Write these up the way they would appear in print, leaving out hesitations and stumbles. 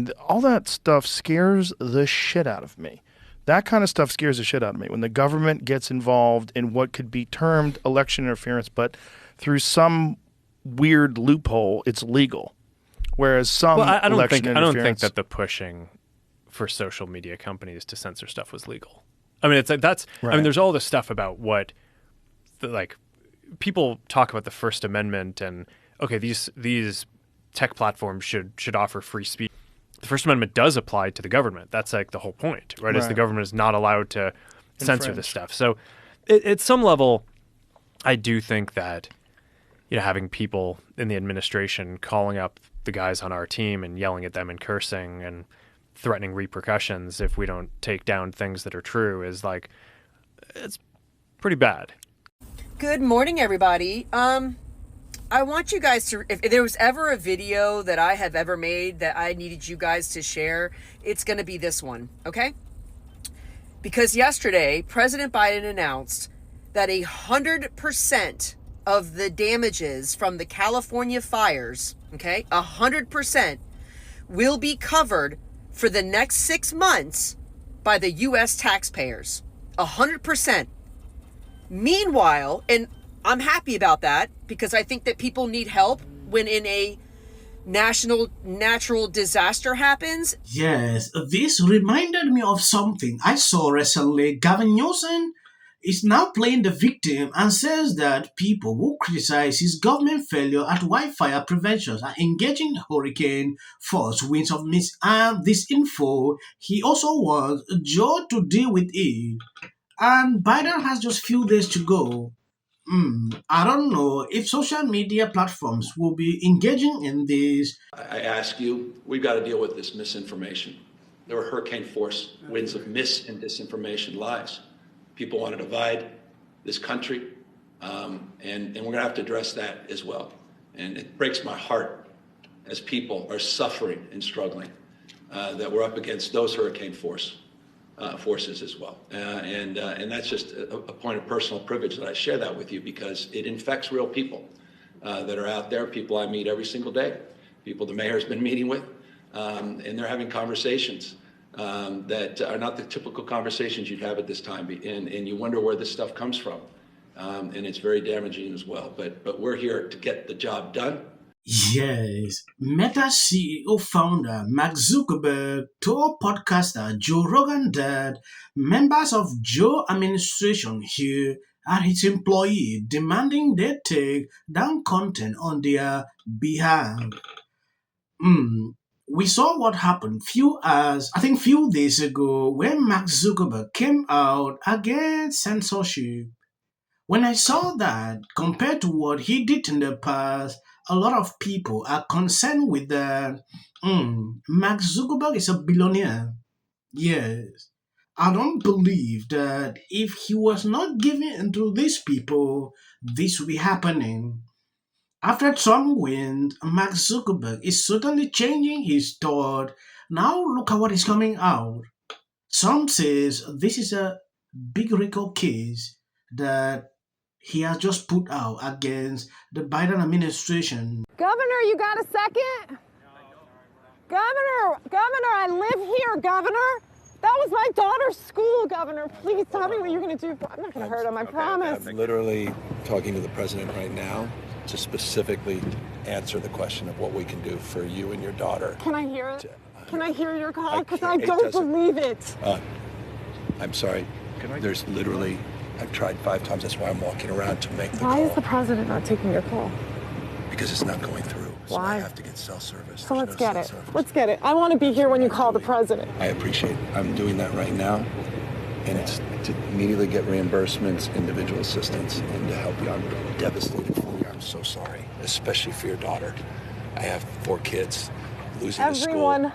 And all that stuff scares the shit out of me. That kind of stuff scares the shit out of me when the government gets involved in what could be termed election interference, but through some weird loophole, it's legal. Whereas some I don't interference, think that the pushing for social media companies to censor stuff was legal. I mean, it's like that's. Right. I mean, there's all this stuff about what, like, people talk about the First Amendment and okay, these tech platforms should offer free speech. The First Amendment does apply to the government. That's like the whole point, right? Is the government is not allowed to censor this stuff. So at some level, I do think that, you know, having people in the administration calling up the guys on our team and yelling at them and cursing and threatening repercussions if we don't take down things that are true is like, it's pretty bad. Good morning, everybody. I want you guys to, if there was ever a video that I have ever made that I needed you guys to share, it's going to be this one, okay? Because yesterday, President Biden announced that 100% of the damages from the California fires, okay, 100% will be covered for the next 6 months by the U.S. taxpayers. 100%. Meanwhile, and I'm happy about that because I think that people need help when in a natural disaster happens. Yes, this reminded me of something I saw recently. Gavin Newsom is now playing the victim and says that people who criticize his government failure at wildfire prevention are engaging hurricane force winds of disinfo. He also wants Joe to deal with it. And Biden has just few days to go. I don't know if social media platforms will be engaging in this. I ask you, we've got to deal with this misinformation. There were hurricane force winds of mis and disinformation, lies. People want to divide this country, and we're going to have to address that as well. And it breaks my heart as people are suffering and struggling that we're up against those hurricane forces as well. And that's just a point of personal privilege that I share that with you because it infects real people that are out there, people I meet every single day, people the mayor's been meeting with, and they're having conversations that are not the typical conversations you'd have at this time. And you wonder where this stuff comes from. And it's very damaging as well. But we're here to get the job done. Yes, Meta CEO founder Mark Zuckerberg told podcaster Joe Rogan that members of Joe administration here are his employee demanding they take down content on their behalf. We saw what happened few days ago when Mark Zuckerberg came out against censorship. When I saw that, compared to what he did in the past, a lot of people are concerned with that. Mark Zuckerberg is a billionaire. Yes. I don't believe that if he was not giving into these people, this would be happening. After Trump wins, Mark Zuckerberg is certainly changing his thought. Now look at what is coming out. Some says this is a big RICO case that he has just put out against the Biden administration. Governor, you got a second? Governor, I live here, Governor. That was my daughter's school, Governor. Please tell me what you're going to do. I'm not going to hurt him, I promise. I'm literally talking to the president right now to specifically answer the question of what we can do for you and your daughter. Can I hear it? Can I hear your call? Because I don't believe it. I'm sorry. There's literally... I've tried 5 times. That's why I'm walking around to make the call. Why is the president not taking your call? Because it's not going through. So Why? I have to get cell service. So let's get it. Let's get it. I want to be here when you call the president. I appreciate it. I'm doing that right now. And it's to immediately get reimbursements, individual assistance, and to help you. I'm devastated for you. I'm so sorry, especially for your daughter. I have 4 kids losing the school. Everyone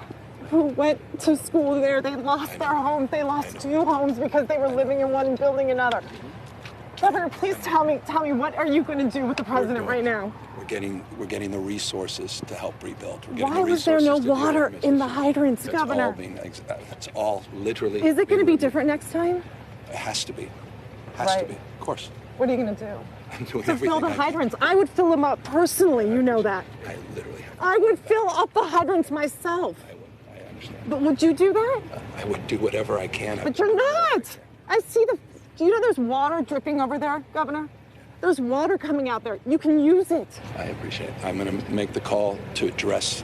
who went to school there, they lost their homes. They lost 2 homes because they were living in one and building another. Governor, please tell me, what are you going to do with the president right now? We're getting the resources to help rebuild. Why was there no water in the hydrants, Governor? It's all literally. Is it going to be different next time? It has to be. Has to be. Of course. What are you going to do? I'm doing to everything. Fill the hydrants. I would fill them up personally. You know that. I literally have. I would fill up the hydrants myself. understand. But would you do that? I would do whatever I can. But you're not. I see do you know there's water dripping over there, Governor? There's water coming out there. You can use it. I appreciate it. I'm going to make the call to address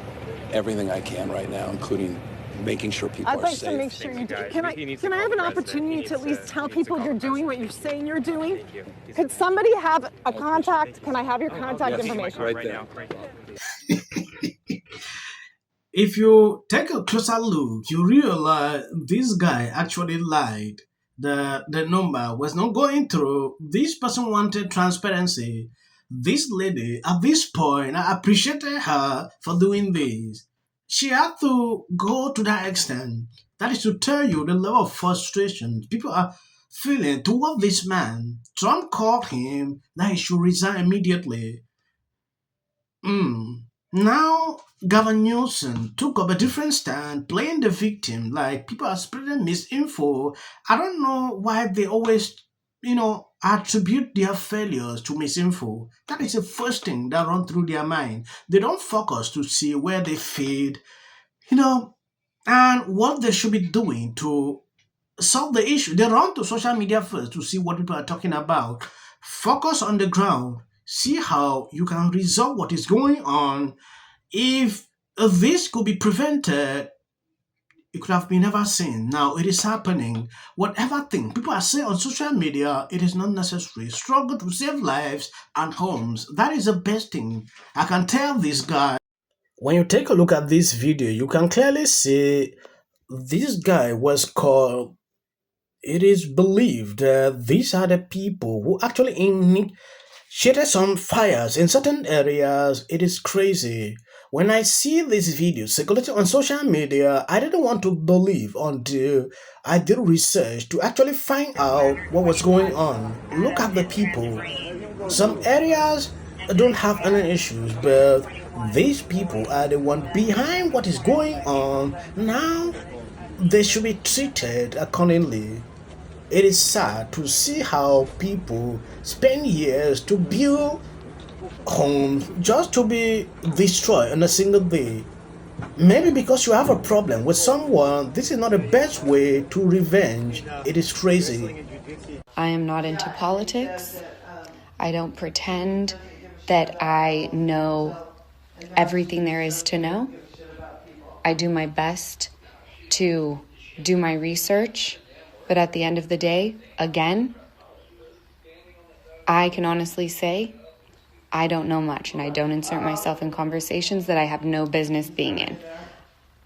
everything I can right now, including making sure people I'd are like safe. to make sure you do. guys. Can I have an opportunity to at least tell people you're doing what you're saying you're doing? Could somebody have a contact? Can I have your contact information? Right there. If you take a closer look, you realize this guy actually lied. The number was not going through. This person wanted transparency. This lady, at this point, I appreciated her for doing this. She had to go to that extent. That is to tell you the level of frustration people are feeling toward this man. Trump called him that he should resign immediately. Now, Gavin Newsom took up a different stand, playing the victim, like people are spreading misinfo. I don't know why they always, attribute their failures to misinfo. That is the first thing that runs through their mind. They don't focus to see where they failed, and what they should be doing to solve the issue. They run to social media first to see what people are talking about. Focus on the ground. See how you can resolve what is going on. If this could be prevented, it could have been never seen. Now it is happening. Whatever thing people are saying on social media, it is not necessary. Struggle to save lives and homes. That is the best thing. I can tell this guy. When you take a look at this video, you can clearly see this guy was called. It is believed that these are the people who actually initiated some fires in certain areas. It is crazy. When I see this video circulating on social media, I didn't want to believe until I did research to actually find out what was going on. Look at the people. Some areas don't have any issues, but these people are the one behind what is going on. Now they should be treated accordingly. It is sad to see how people spend years to build homes just to be destroyed in a single day. Maybe because you have a problem with someone, this is not the best way to revenge. It is crazy. I am not into politics. I don't pretend that I know everything there is to know. I do my best to do my research, but at the end of the day, again, I can honestly say I don't know much, and I don't insert myself in conversations that I have no business being in.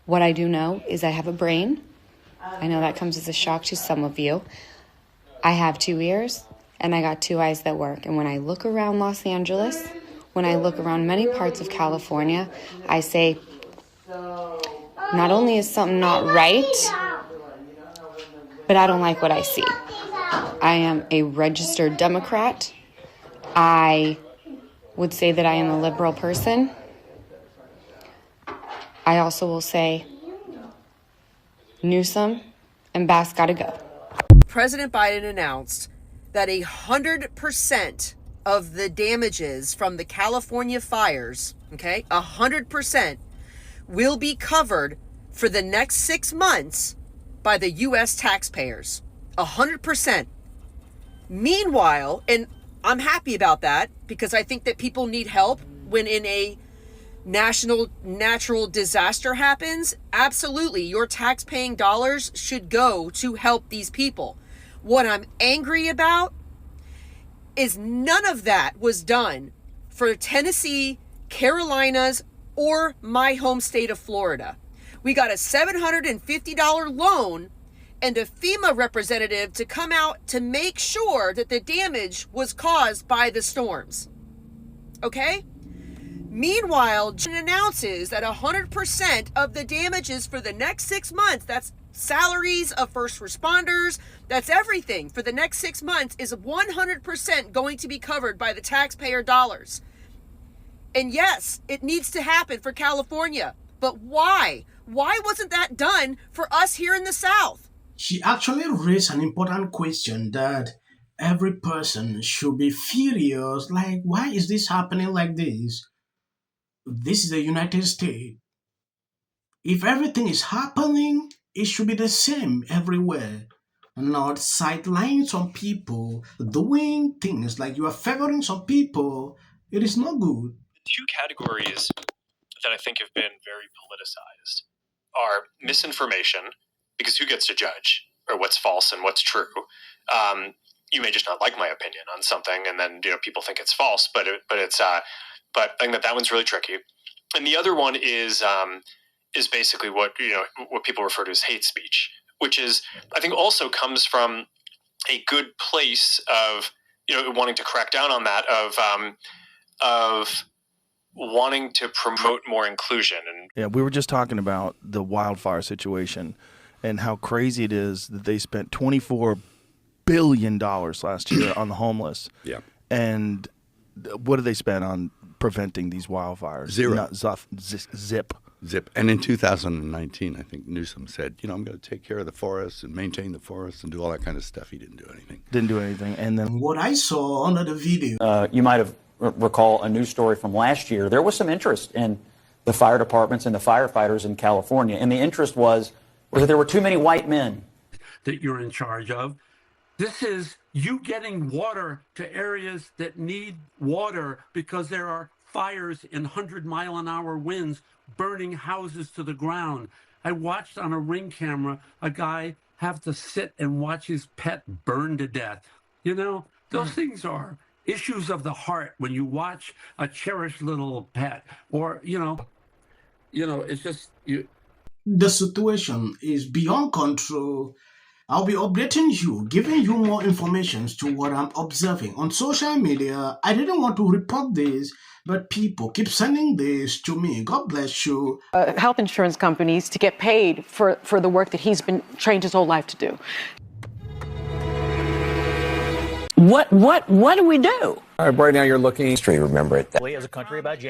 What I do know is I have a brain. I know that comes as a shock to some of you. I have 2 ears, and I got 2 eyes that work. And when I look around Los Angeles, when I look around many parts of California, I say, not only is something not right, but I don't like what I see. I am a registered Democrat. I would say that I am a liberal person. I also will say Newsom and Bass gotta go. President Biden announced that 100% of the damages from the California fires, 100% will be covered for the next 6 months by the U.S. taxpayers. 100%. Meanwhile, and I'm happy about that because I think that people need help when in a national natural disaster happens. Absolutely, your tax-paying dollars should go to help these people. What I'm angry about is none of that was done for Tennessee, Carolinas, or my home state of Florida. We got a $750 loan and a FEMA representative to come out to make sure that the damage was caused by the storms. Okay? Meanwhile, Jen announces that 100% of the damages for the next 6 months, that's salaries of first responders, that's everything for the next 6 months, is 100% going to be covered by the taxpayer dollars. And yes, it needs to happen for California. But why? Why wasn't that done for us here in the South? She actually raised an important question that every person should be furious. Like, why is this happening like this? This is the United States. If everything is happening, it should be the same everywhere. Not sidelining some people, doing things like you are favoring some people. It is not good. Two categories that I think have been very politicized are misinformation, because who gets to judge or what's false and what's true? You may just not like my opinion on something, and then people think it's false, but I think that one's really tricky. And the other one is basically what people refer to as hate speech, which is I think also comes from a good place of wanting to crack down on that of wanting to promote more inclusion. And Yeah, we were just talking about the wildfire situation and how crazy it is that they spent $24 billion last year on the homeless. Yeah. And what did they spend on preventing these wildfires? Zero. Not zip. Zip. And in 2019, I think Newsom said, I'm going to take care of the forests and maintain the forests and do all that kind of stuff. He didn't do anything. Didn't do anything. And then What I saw under the video, you might have recall a news story from last year. There was some interest in the fire departments and the firefighters in California, and the interest was that there were too many white men that you're in charge of. This is you getting water to areas that need water because there are fires in 100-mile-an-hour winds burning houses to the ground. I watched on a Ring camera a guy have to sit and watch his pet burn to death. Those things are issues of the heart when you watch a cherished little pet, or it's just you. the situation is beyond control. I'll be updating you, giving you more information to what I'm observing on social media. I didn't want to report this, but people keep sending this to me. God bless you. Health insurance companies to get paid for the work that he's been trained his whole life to do. What do we do? Right now you're looking. Remember it. As a country about